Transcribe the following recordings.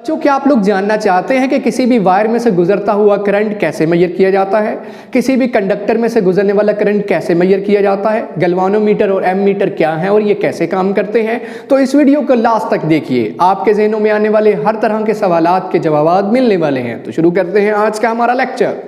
बच्चों, क्या आप लोग जानना चाहते हैं कि किसी भी वायर में से गुजरता हुआ करंट कैसे मेजर किया जाता है? किसी भी कंडक्टर में से गुजरने वाला करंट कैसे मेजर किया जाता है? गैल्वानोमीटर और एमीटर क्या हैं और ये कैसे काम करते हैं? तो इस वीडियो को लास्ट तक देखिए, आपके ज़हनों में आने वाले हर तरह के सवालात के जवाब मिलने वाले हैं। तो शुरू करते हैं आज का हमारा लेक्चर।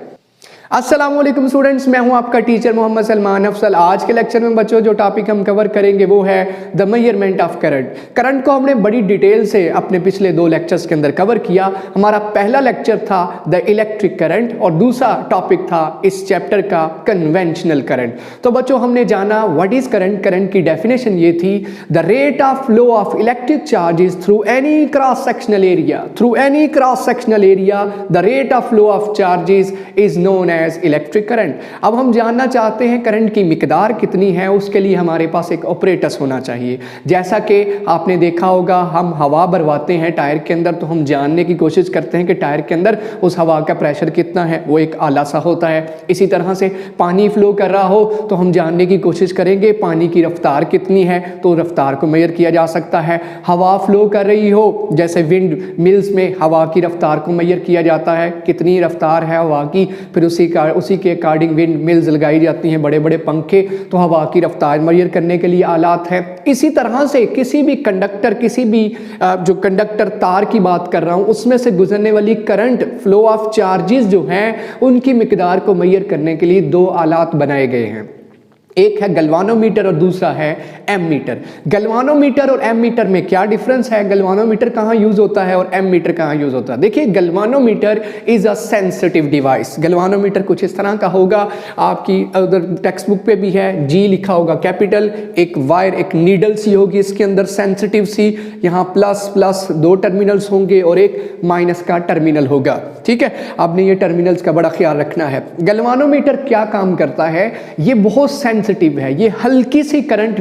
अस्सलाम वालेकुम स्टूडेंट्स, मैं हूं आपका टीचर मोहम्मद सलमान अफसल। आज के लेक्चर में बच्चों जो टॉपिक हम कवर करेंगे वो है the measurement of current. Current को हमने बड़ी डिटेल से अपने पिछले 2 लेक्चर्स के अंदर कवर किया। हमारा पहला लेक्चर था द इलेक्ट्रिक करंट और दूसरा टॉपिक था इस चैप्टर का कन्वेंशनल करंट। तो बच्चों हमने जाना व्हाट इज करंट। करंट की डेफिनेशन ये थी, the rate of flow of electric charges through any cross sectional area, through any cross sectional area the rate of flow of charges is known electric current. अब हम जानना चाहते हैं current की मिकदार कितनी है, उसके लिए हमारे पास एक ऑपरेटस होना चाहिए। जैसा कि आपने देखा होगा, हम हवा भरवाते हैं टायर के अंदर तो हम जानने की कोशिश करते हैं कि टायर के अंदर उस हवा का प्रेशर कितना है, वो एक आला सा होता है। इसी तरह से पानी फ्लो कर रहा हो तो हम जानने की कोशिश करेंगे पानी की रफ्तार कितनी है, तो रफ्तार को मेजर किया जा सकता है। हवा फ्लो कर रही हो, जैसे विंड मिल्स में हवा की रफ्तार को मेजर किया जाता है, कितनी रफ्तार है हवा की, फिर उसी के अकॉर्डिंग विंड मिल्स लगाई जाती हैं, बड़े बड़े पंखे, तो हवा की रफ्तार मेजर करने के लिए आलात हैं। इसी तरह से किसी भी कंडक्टर, किसी भी जो कंडक्टर तार की बात कर रहा हूं, उसमें से गुजरने वाली करंट फ्लो ऑफ चार्जेस जो हैं उनकी मिकदार को मेजर करने के लिए 2 आलात बनाए गए हैं। एक है गैल्वानोमीटर और दूसरा है एमीटर। गैल्वानोमीटर और एमीटर में क्या डिफरेंस है? गैल्वानोमीटर कहाँ यूज होता है और एमीटर कहाँ यूज होता है? देखिए, galvanometer is a sensitive device. Galvanometer कुछ इस तरह का होगा, आपकी उधर टेक्स्ट बुक पे भी है, जी लिखा होगा कैपिटल, एक वायर, एक नीडल सी होगी इसके अंदर सेंसिटिव सी, यहाँ प्लस प्लस 2 टर्मिनल्स होंगे और एक माइनस का टर्मिनल होगा। ठीक है, आपने ये टर्मिनल्स का बड़ा ख्याल रखना है। गैल्वानोमीटर क्या काम करता है? ये बहुत सेंसिटिव है। ये हल्की सी करंट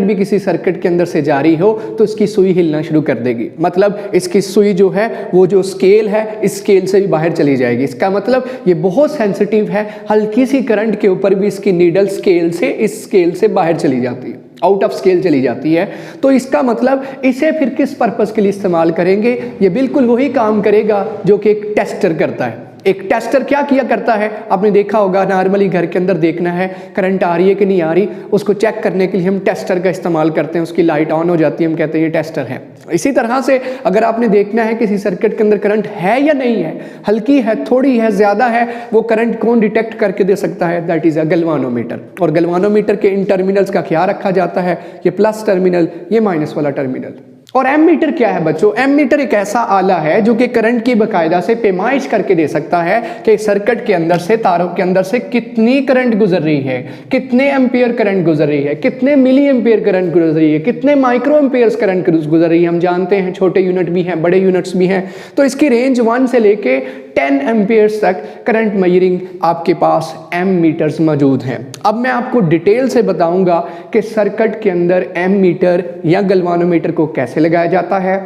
भी किसी सर्किट के अंदर से जारी हो तो इसकी सुई हिलना शुरू कर देगी। मतलब इसकी सुई जो है वो जो स्केल है, इस स्केल से भी बाहर चली जाएगी। इसका मतलब ये बहुत सेंसिटिव है। हल्की सी करंट के ऊपर भी इसकी नीडल इस स्केल से बाहर चली जाती है, आउट ऑफ स्केल चली जाती है। तो इसका मतलब इसे फिर किस पर्पस के लिए इस्तेमाल करेंगे? ये बिल्कुल वही काम करेगा जो कि एक टेस्टर करता है। एक टेस्टर क्या किया करता है? आपने देखा होगा, नॉर्मली घर के अंदर देखना है करंट आ रही है कि नहीं आ रही, उसको चेक करने के लिए हम टेस्टर का इस्तेमाल करते हैं। उसकी लाइट ऑन हो जाती है, हम कहते हैं ये टेस्टर है। इसी तरह से अगर आपने देखना है किसी सर्किट के अंदर करंट है या नहीं है, हल्की है, थोड़ी है, ज्यादा है, वो करंट कौन डिटेक्ट करके दे सकता है? That is a galvanometer. और गैल्वानोमीटर के इन टर्मिनल्स का ख्याल रखा जाता है, ये प्लस टर्मिनल, ये माइनस वाला टर्मिनल। और एमीटर क्या है बच्चों? एमीटर एक ऐसा आला है जो कि करंट की बाकायदा से पैमाइश करके दे सकता है कि सर्किट के अंदर से, तारों के अंदर से कितनी करंट गुजर रही है, कितने एम्पियर करंट गुजर रही है, कितने मिली एम्पियर करंट गुजर रही है, कितने माइक्रो एम्पियर्स करंट गुजर रही है। हम जानते हैं छोटे यूनिट भी हैं, बड़े यूनिट्स भी हैं। तो इसकी रेंज 1 से लेके 10 एम्पियर्स तक करंट मेजरिंग आपके पास एमीटर्स मौजूद हैं। अब मैं आपको डिटेल से बताऊंगा कि सर्किट के अंदर एमीटर या गैल्वानोमीटर को कैसे लगाया जाता है,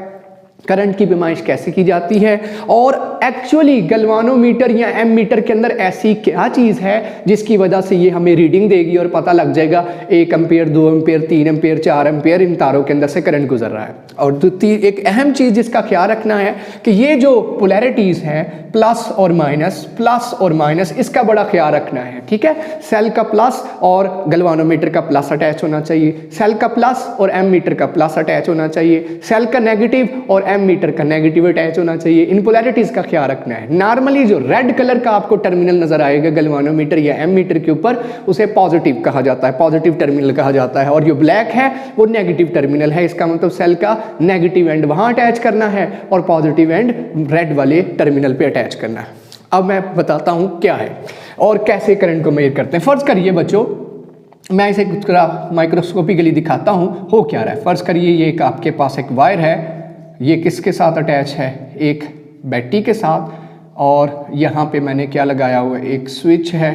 करंट की पैमाइश कैसे की जाती है, और एक्चुअली गैल्वानोमीटर या एमीटर के अंदर ऐसी क्या चीज़ है जिसकी वजह से ये हमें रीडिंग देगी और पता लग जाएगा 1 एम्पियर, 2 एम्पियर, 3 एम्पियर, 4 एम्पियर इन तारों के अंदर से करंट गुजर रहा है। और एक अहम चीज़ जिसका ख्याल रखना है कि ये जो पोलैरिटीज़ हैं, प्लस और माइनस, इसका बड़ा ख्याल रखना है। ठीक है, सेल का प्लस और गैल्वानोमीटर का प्लस अटैच होना चाहिए, सेल का प्लस और एमीटर का प्लस अटैच होना चाहिए, सेल का नेगेटिव और एमीटर का नेगेटिव अटैच होना चाहिए। इन पोलैरिटीज का ख्याल रखना है। नॉर्मली जो रेड कलर का आपको टर्मिनल नजर आएगा गैल्वानोमीटर या एमीटर के ऊपर, उसे पॉजिटिव कहा जाता है, पॉजिटिव टर्मिनल कहा जाता है। और जो ब्लैक है वो नेगेटिव टर्मिनल है। इसका मतलब सेल का नेगेटिव एंड वहां अटैच करना है और पॉजिटिव एंड रेड वाले टर्मिनल पे अटैच करना है। अब मैं बताता हूं क्या है और कैसे करंट को मेजर करते हैं। फर्ज करिए बच्चों, मैं इसे माइक्रोस्कोपिकली दिखाता हूं हो क्या रहा है। फर्ज करिए ये एक आपके पास एक वायर है, ये किसके साथ अटैच है? एक बैटरी के साथ। और यहाँ पे मैंने क्या लगाया हुआ है? एक स्विच है,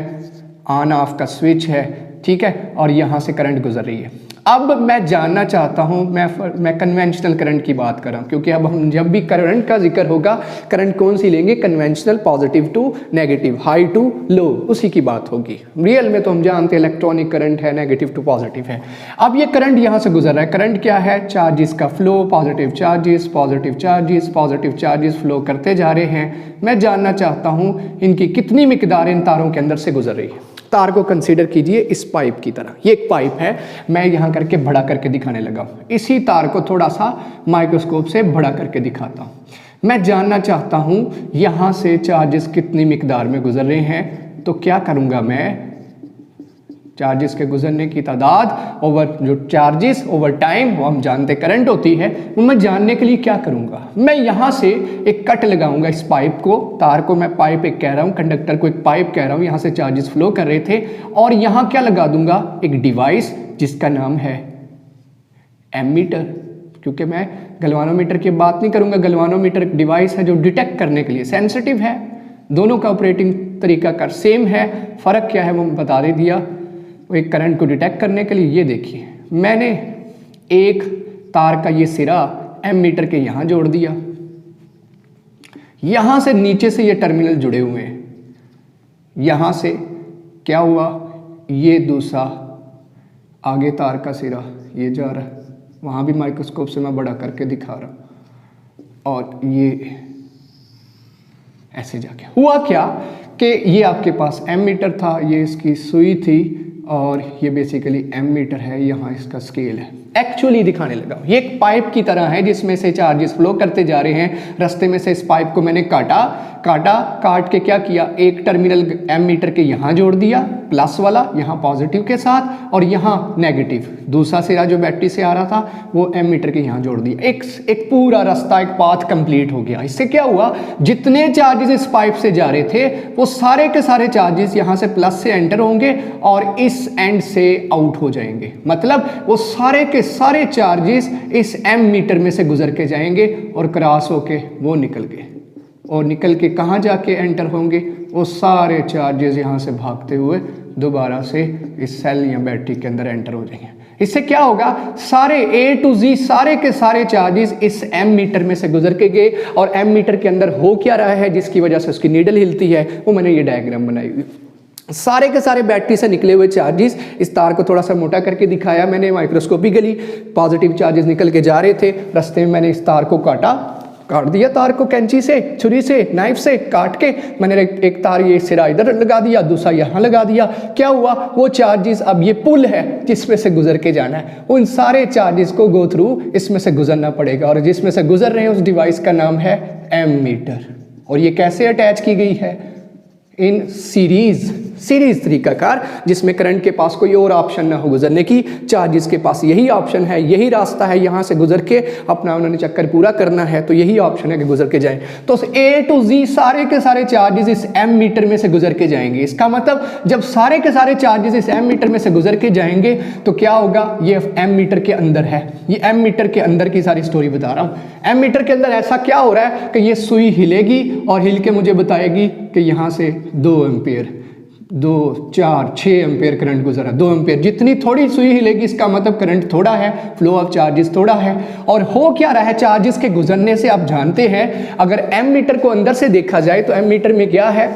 ऑन ऑफ का स्विच है। ठीक है, और यहाँ से करंट गुजर रही है। अब मैं जानना चाहता हूं, मैं कन्वेंशनल करंट की बात कर रहा हूं, क्योंकि अब हम जब भी करंट का जिक्र होगा, करंट कौन सी लेंगे, conventional, positive to negative, high to low, उसी की बात होगी। रियल में तो हम जानते हैं इलेक्ट्रॉनिक करंट है, नेगेटिव टू पॉजिटिव है। अब ये करंट यहां से गुजर रहा है, करंट क्या है, चार्जेस का flow, positive charges, positive charges, positive charges flow करते जा रहे हैं। मैं जानना चाहता हूं इनकी कितनी मिकदार इन तारों के अंदर से गुजर रही है। तार को कंसीडर कीजिए इस पाइप की तरह, ये एक पाइप है, मैं यहाँ करके बड़ा करके दिखाने लगा हूँ। इसी तार को थोड़ा सा माइक्रोस्कोप से बड़ा करके दिखाता हूँ। मैं जानना चाहता हूँ यहाँ से चार्जेस कितनी मिकदार में गुजर रहे हैं, तो क्या करूँगा मैं, चार्जेस के गुजरने की तादाद ओवर जो चार्जेस ओवर टाइम, वो हम जानते करंट होती है, वो मैं जानने के लिए क्या करूंगा, मैं यहाँ से एक कट लगाऊंगा इस पाइप को, तार को मैं पाइप एक कह रहा हूँ, कंडक्टर को एक पाइप कह रहा हूँ, यहाँ से चार्जेस फ्लो कर रहे थे, और यहाँ क्या लगा दूंगा, एक डिवाइस जिसका नाम है एमीटर, क्योंकि मैं गैल्वानोमीटर की बात नहीं करूंगा। गैल्वानोमीटर एक डिवाइस है जो डिटेक्ट करने के लिए सेंसिटिव है, दोनों का ऑपरेटिंग तरीका कर सेम है, फ़र्क क्या है वो बता दे दिया। एक करंट को डिटेक्ट करने के लिए, ये देखिए मैंने एक तार का ये सिरा एमीटर के यहाँ जोड़ दिया, यहाँ से नीचे से ये टर्मिनल जुड़े हुए हैं, यहाँ से क्या हुआ, ये दूसरा आगे तार का सिरा ये जा रहा है, वहाँ भी माइक्रोस्कोप से मैं बड़ा करके दिखा रहा हूँ, और ये ऐसे जाके हुआ क्या कि ये आपके पास एमीटर था, ये इसकी सुई थी, और ये बेसिकली एमीटर है, यहाँ इसका स्केल है। एक्चुअली दिखाने लगा हूँ, ये एक पाइप की तरह है जिसमें से चार्जेस फ्लो करते जा रहे हैं। रास्ते में से इस पाइप को मैंने काट के क्या किया, एक टर्मिनल एमीटर के यहाँ जोड़ दिया प्लस वाला, यहाँ पॉजिटिव के साथ, और यहाँ नेगेटिव दूसरा सिरा जो बैटरी से आ रहा था वो एमीटर के यहाँ जोड़ दिया। एक पूरा रास्ता, एक पाथ कंप्लीट हो गया। इससे क्या हुआ, जितने चार्जेस इस पाइप से जा रहे थे वो सारे के सारे चार्जेस यहाँ से प्लस से एंटर होंगे और इस एंड से आउट हो जाएंगे, मतलब वो सारे के सारे चार्जेस इस एमीटर में से गुजर के जाएंगे और क्रॉस होके वो निकल गए, और निकल के कहाँ जाके एंटर होंगे, वो सारे चार्जेस यहाँ से भागते हुए दोबारा से इस सेल या बैटरी के अंदर एंटर हो जाएंगे। इससे क्या होगा, सारे A to Z सारे के सारे चार्जेस इस एमीटर में से गुजर के गए, और एमीटर के अंदर हो क्या रहा है जिसकी वजह से उसकी नीडल हिलती है, वो मैंने ये डायग्राम बनाई हुई। सारे के सारे बैटरी से निकले हुए चार्जेस, इस तार को थोड़ा सा मोटा करके दिखाया मैंने माइक्रोस्कोपिकली, पॉजिटिव चार्जेस निकल के जा रहे थे, रास्ते में मैंने इस तार को काट दिया, तार को कैंची से, छुरी से, नाइफ से काट के मैंने एक तार ये सिरा इधर लगा दिया, दूसरा यहाँ लगा दिया। क्या हुआ, वो चार्जेस, अब ये पुल है जिसमें से गुजर के जाना है, उन सारे चार्जेस को गो थ्रू इसमें से गुजरना पड़ेगा, और जिसमें से गुजर रहे हैं उस डिवाइस का नाम है एमीटर। और ये कैसे अटैच की गई है, इन सीरीज तरीकाकार, जिसमें करंट के पास कोई और ऑप्शन ना हो गुजरने की, चार्जेस के पास यही ऑप्शन है, यही रास्ता है, यहाँ से गुजर के अपना उन्होंने चक्कर पूरा करना है, तो यही ऑप्शन है कि गुजर के जाएं। तो A to Z सारे के सारे चार्जेस इस एमीटर में से गुजर के जाएंगे। इसका मतलब जब सारे के सारे चार्जेस इस एमीटर में से गुजर के जाएंगे तो क्या होगा, ये एमीटर के अंदर है, ये एमीटर के अंदर की सारी स्टोरी बता रहा हूँ। एमीटर के अंदर ऐसा क्या हो रहा है कि ये सुई हिलेगी और हिल के मुझे बताएगी कि यहाँ से 2 एम्पियर 2 4 6 एम्पियर करंट गुजरा। 2 एम्पियर जितनी थोड़ी सुई हिलेगी इसका मतलब करंट थोड़ा है, फ्लो ऑफ चार्जेस थोड़ा है। और हो क्या रहा है, चार्जेस के गुजरने से आप जानते हैं, अगर एमीटर को अंदर से देखा जाए तो एमीटर में क्या है,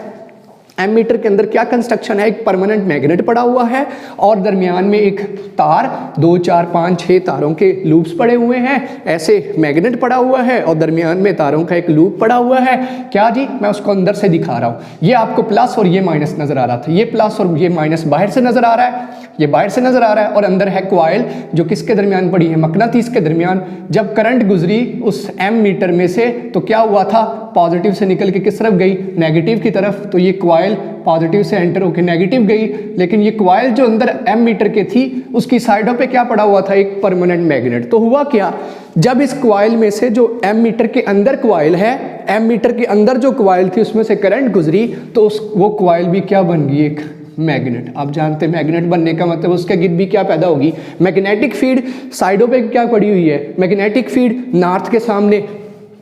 एमीटर के अंदर क्या कंस्ट्रक्शन है, एक परमानेंट मैग्नेट पड़ा हुआ है और दरमियान में एक तार, 2 4 5 6 तारों के लूप्स पड़े हुए हैं, ऐसे मैग्नेट पड़ा हुआ है और दरमियान में तारों का एक लूप पड़ा हुआ है। क्या जी, मैं उसको अंदर से दिखा रहा हूँ, ये आपको प्लस और ये माइनस नजर आ रहा था, ये प्लस और ये माइनस बाहर से नजर आ रहा है, ये बाहर से नजर आ रहा है, और अंदर है क्वाइल जो किसके दरमियान पड़ी है, मकनातीस के दरमियान। जब करंट गुजरी उस एमीटर में से तो क्या हुआ था, पॉजिटिव से निकल के किस तरफ गई, नेगेटिव की तरफ, तो ये क्वाइल पॉजिटिव से एंटर होकर नेगेटिव गई, लेकिन ये क्वाइल जो अंदर एमीटर के थी उसकी साइडों पे क्या पड़ा हुआ था, एक परमानेंट मैग्नेट। तो हुआ क्या, जब इस क्वाइल में से जो एमीटर के अंदर क्वाइल है, एमीटर के अंदर जो क्वाइल थी उसमें से करंट गुजरी तो वो क्वाइल भी क्या बन गई, एक मैग्नेट। आप जानते हैं मैग्नेट बनने का मतलब उसके गिर्द भी क्या पैदा होगी, मैग्नेटिक फील्ड। साइडों पे क्या पड़ी हुई है, मैग्नेटिक फील्ड। नॉर्थ के सामने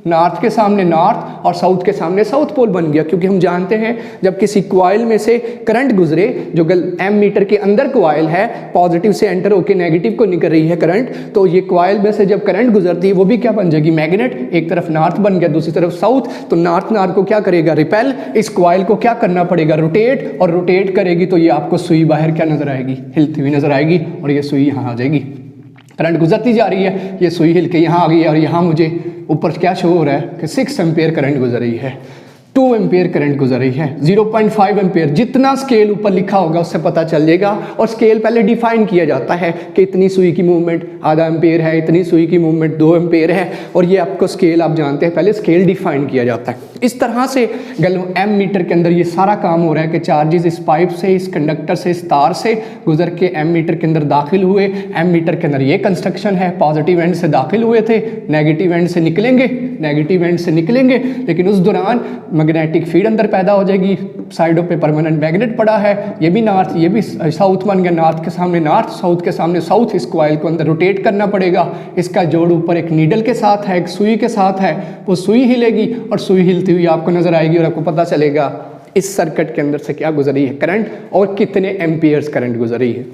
नॉर्थ के सामने नॉर्थ और साउथ के सामने साउथ पोल बन गया, क्योंकि हम जानते हैं जब किसी कॉइल में से करंट गुजरे, जो एम मीटर के अंदर कॉइल है, पॉजिटिव से एंटर होकर नेगेटिव को निकल रही है करंट, तो ये कॉइल में से जब करंट गुजरती है वो भी क्या बन जाएगी, मैग्नेट। एक तरफ नॉर्थ बन गया, दूसरी तरफ साउथ, तो नॉर्थ नॉर्थ को क्या करेगा, रिपेल, इस कॉइल को क्या करना पड़ेगा, रोटेट, और रोटेट करेगी तो ये आपको सुई बाहर क्या नजर आएगी, हिलती हुई नजर आएगी, और ये सुई यहाँ आ जाएगी। करंट गुजरती जा रही है, ये सुई हिल के यहाँ आ गई, और यहाँ मुझे ऊपर क्या शो हो रहा है कि 6 एम्पेयर करंट गुजर रही है, 2 एम्पेयर करंट गुजर रही है, 0.5 एम्पेयर। जितना स्केल ऊपर लिखा होगा उससे पता चल जाएगा, और स्केल पहले डिफाइन किया जाता है कि इतनी सुई की मूवमेंट आधा एम्पेयर है, इतनी सुई की मूवमेंट 2 एम्पेयर है, और ये आपको स्केल आप जानते हैं, पहले स्केल डिफाइन किया जाता है। इस तरह से एम मीटर के अंदर ये सारा काम हो रहा है कि चार्जेस इस पाइप से, इस कंडक्टर से, इस तार से गुजर के एम मीटर के अंदर दाखिल हुए। एम मीटर के अंदर ये कंस्ट्रक्शन है, पॉजिटिव एंड से दाखिल हुए थे, नेगेटिव एंड से निकलेंगे, नेगेटिव एंड से निकलेंगे, लेकिन उस दौरान मैग्नेटिक फील्ड अंदर पैदा हो जाएगी, साइडों पे परमानेंट मैग्नेट पड़ा है, ये भी नॉर्थ, ये भी साउथ बन गया, नॉर्थ के सामने नॉर्थ, साउथ के सामने साउथ। इस कॉइल को अंदर रोटेट करना पड़ेगा, इसका जोड़ ऊपर एक नीडल के साथ है, एक सुई के साथ है, वो सुई हिलेगी, और सुई हिलती हुई आपको नजर आएगी, और आपको पता चलेगा इस सर्किट के अंदर से क्या गुजर रही है करंट, और कितने एम्पियर्स करंट गुजर रही है।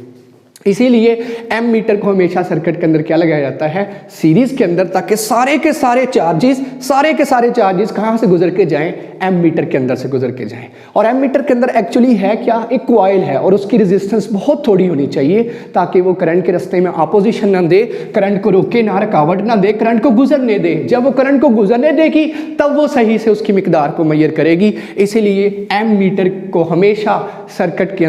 इसीलिए एम मीटर को हमेशा सर्किट के अंदर क्या लगाया जाता है, सीरीज के अंदर, ताकि सारे के सारे चार्जेस कहां से गुजर के जाएं, एम मीटर के अंदर से गुजर के जाएं। और एम मीटर के अंदर एक्चुअली है क्या, एक कॉइल है, और उसकी रेजिस्टेंस बहुत थोड़ी होनी चाहिए, ताकि वो करंट के रास्ते में अपोजिशन ना दे, करंट को रोके ना, रुकावट ना दे, करंट को गुजरने दे। जब वो करंट को गुजरने देगी तब वो सही से उसकी मिकदार को मेजर करेगी। इसीलिए एम मीटर को हमेशा सर्किट के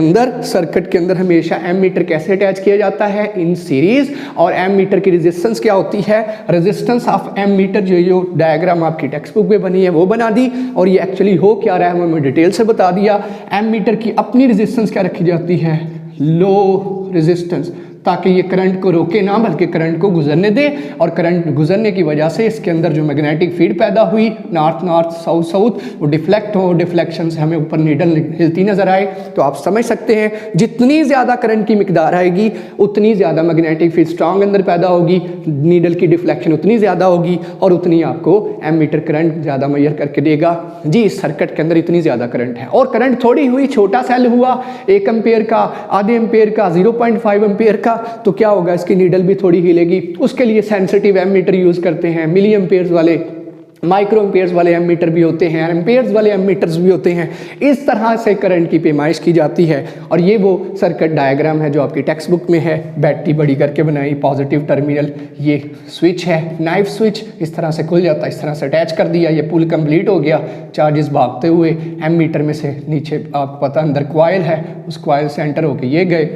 अंदर हमेशा एम मीटर कैसे अटैच किया जाता है, इन सीरीज। और एम मीटर की रेजिस्टेंस क्या होती है, रेजिस्टेंस ऑफ एम मीटर, जो डायग्राम आपकी टेक्स्ट बुक में बनी है वो बना दी, और ये एक्चुअली हो क्या रहा है मैं डिटेल से बता दिया। एम मीटर की अपनी रेजिस्टेंस क्या रखी जाती है, लो रेजिस्टेंस, ताकि ये करंट को रोके ना, बल्कि करंट को गुजरने दे, और करंट गुजरने की वजह से इसके अंदर जो मैग्नेटिक फील्ड पैदा हुई, नॉर्थ नॉर्थ साउथ साउथ, वो डिफ्लेक्ट हो, डिफ्लेक्शन से हमें ऊपर नीडल हिलती नजर आए। तो आप समझ सकते हैं जितनी ज़्यादा करंट की मिकदार आएगी उतनी ज़्यादा मैग्नेटिक फील्ड स्ट्रांग अंदर पैदा होगी, नीडल की डिफ्लेक्शन उतनी ज़्यादा होगी, और उतनी आपको एम मीटर करंट ज़्यादा मेजर करके देगा। जी, इस सर्किट के अंदर इतनी ज़्यादा करंट है, और करंट थोड़ी हुई, छोटा सेल हुआ, 1 एम्पेयर का, आधे एम्पेयर का, 0.5 एम्पेयर का, तो क्या होगा, इसकी नीडल भी थोड़ी हिलेगी। उसके लिए सेंसिटिव एम मीटर यूज करते हैं, मिली एम्पेयर्स वाले, माइक्रो एम्पेयर्स वाले एम मीटर भी होते हैं, एम्पेयर्स वाले एम मीटर्स भी होते हैं। इस तरह से करंट की पैमाइश की जाती है। और ये वो सर्किट डायग्राम है जो आपकी टेक्स्ट बुक में है, बैटरी बड़ी करके बनाई, पॉजिटिव टर्मिनल, ये स्विच है, नाइफ स्विच, इस तरह से खुल जाता है, इस तरह से अटैच कर दिया, ये पुल कंप्लीट हो गया, चार्जेस भागते हुए एम मीटर में से नीचे, आपको पता अंदर कॉइल है, उस कॉइल से एंटर होके ये गए।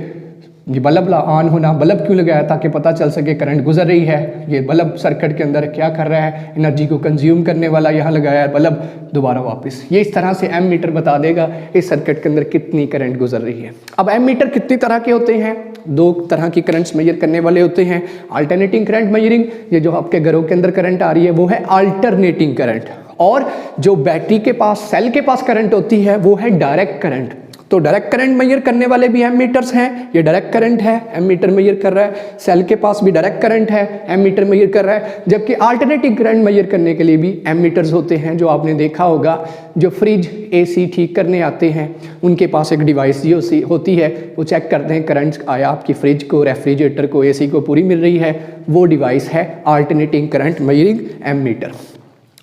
ये बल्ब ऑन होना, बल्ब क्यों लगाया, ताकि पता चल सके करंट गुजर रही है। ये बल्ब सर्किट के अंदर क्या कर रहा है, एनर्जी को कंज्यूम करने वाला यहाँ लगाया है बल्ब, दोबारा वापस। ये इस तरह से एम मीटर बता देगा इस सर्किट के अंदर कितनी करंट गुजर रही है। अब एम मीटर कितनी तरह के होते हैं, 2 तरह की करंट्स मेजर करने वाले होते हैं। अल्टरनेटिंग करंट मेजरिंग, ये जो आपके घरों के अंदर करंट आ रही है वो है अल्टरनेटिंग करंट, और जो बैटरी के पास, सेल के पास करंट होती है वो है डायरेक्ट करंट। तो डायरेक्ट करंट मेजर करने वाले भी एम मीटर्स हैं, ये डायरेक्ट करंट है, एम मीटर मेजर कर रहा है। सेल के पास भी डायरेक्ट करंट है, एम मीटर मेजर कर रहा है। जबकि अल्टरनेटिंग करंट मेजर करने के लिए भी एम मीटर्स होते हैं, जो आपने देखा होगा, जो फ्रिज एसी ठीक करने आते हैं उनके पास एक डिवाइस जो होती है, वो चेक करते हैं करंट आया आपकी फ्रिज को, रेफ्रिजरेटर को, एसी को पूरी मिल रही है, वो डिवाइस है alternating current measuring ammeter.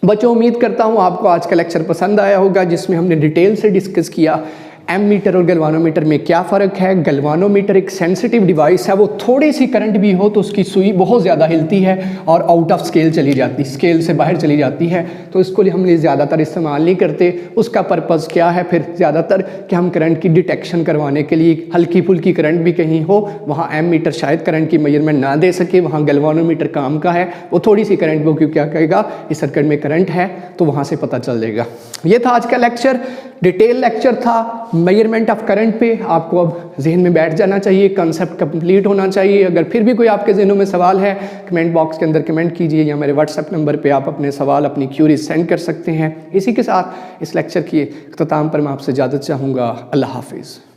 बच्चों, उम्मीद करता हूँ आपको आज का लेक्चर पसंद आया होगा, जिसमें हमने डिटेल से डिस्कस किया एम मीटर और गैल्वानोमीटर में क्या फ़र्क है। गैल्वानोमीटर एक सेंसिटिव डिवाइस है, वो थोड़ी सी करंट भी हो तो उसकी सुई बहुत ज़्यादा हिलती है और आउट ऑफ स्केल चली जाती, स्केल से बाहर चली जाती है, तो इसको हम ज़्यादातर इस्तेमाल नहीं करते। उसका पर्पज़ क्या है फिर ज़्यादातर कि हम करंट की डिटेक्शन करवाने के लिए, हल्की फुल्की करंट भी कहीं हो, वहाँ एम मीटर शायद करंट की मेजरमेंट ना दे सके, वहाँ गैल्वानोमीटर काम का है, वो थोड़ी सी करंट वो क्यों क्या कहेगा इस सर्किट में करंट है, तो वहाँ से पता चल जाएगा। ये था आज का लेक्चर, डिटेल लेक्चर था मेजरमेंट ऑफ करंट पे। आपको अब जहन में बैठ जाना चाहिए, कंसेप्ट कंप्लीट होना चाहिए। अगर फिर भी कोई आपके जहनों में सवाल है, कमेंट बॉक्स के अंदर कमेंट कीजिए, या मेरे व्हाट्सएप नंबर पे आप अपने सवाल, अपनी क्यूरीज सेंड कर सकते हैं। इसी के साथ इस लेक्चर की इख्तिताम पर मैं आपसे इजाज़त चाहूँगा। अल्लाह हाफिज़।